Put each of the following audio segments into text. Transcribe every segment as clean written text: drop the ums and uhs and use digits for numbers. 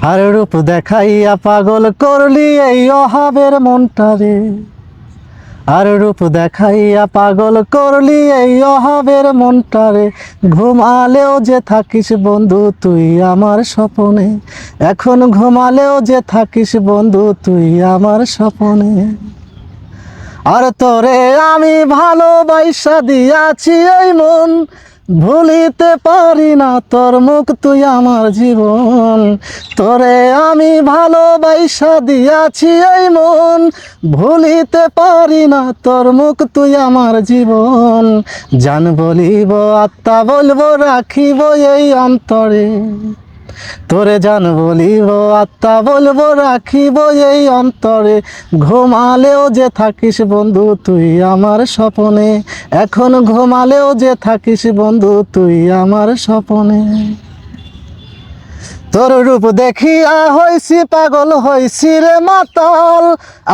আর রূপ দেখাইয়া পাগল করলি এই অহাবের মনটারে, আর রূপ দেখাইয়া পাগল করলি এই অহাবের মনটারে। ঘুমালেও যে থাকিস বন্ধু তুই আমার স্বপনে, এখন ঘুমালেও যে থাকিস বন্ধু তুই আমার স্বপনে। আর তোরে আমি ভালোবাসা দিয়াছি এই মন, ভুলিতে পারি না তোর মুখ তুই আমার জীবন। তোরে আমি ভালোবাসা দিয়াছি এই মন, ভুলিতে পারি না তোর মুখ তুই আমার জীবন। জান বলিব আত্মা বলবো রাখিব এই অন্তরে, তোরে জান বলিব আত্মা বলবো রাখিব এই অন্তরে। ঘুমালেও যে থাকিস বন্ধু তুই আমার স্বপনে, এখন ঘুমালেও যে থাকিস বন্ধু তুই আমার স্বপনে। তোর রূপ দেখিয়া হইছি পাগল হইছি রে মাতাল,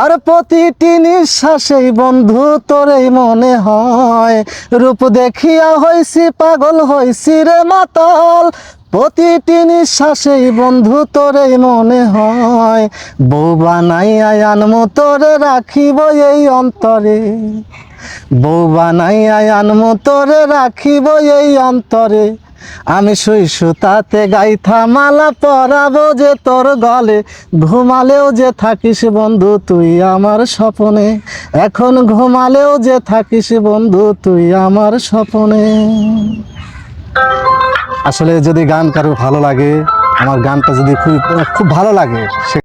আর প্রতিটি নিঃশ্বাসেই বন্ধু তোরেই মনে হয়। রূপ দেখিয়া হইছি পাগল হইছি রে মাতাল, প্রতিটি নিঃশ্বাসেই বন্ধু তোরেই মনে হয়। বউ বানাইয়া আনমু তোরে রাখিব এই অন্তরে, বউ বানাইয়া আনমু তোরে রাখিব এই অন্তরে। আমি শুই সুতাতে গাইথা মালা পরাবো যে তোর গলে, ঘুমালেও যে থাকিস বন্ধু তুই আমার স্বপনে, এখন ঘুমালেও যে থাকিস বন্ধু তুই আমার স্বপনে। আসলে যদি গান কারো ভালো লাগে, আমার গানটা যদি খুব ভালো লাগে,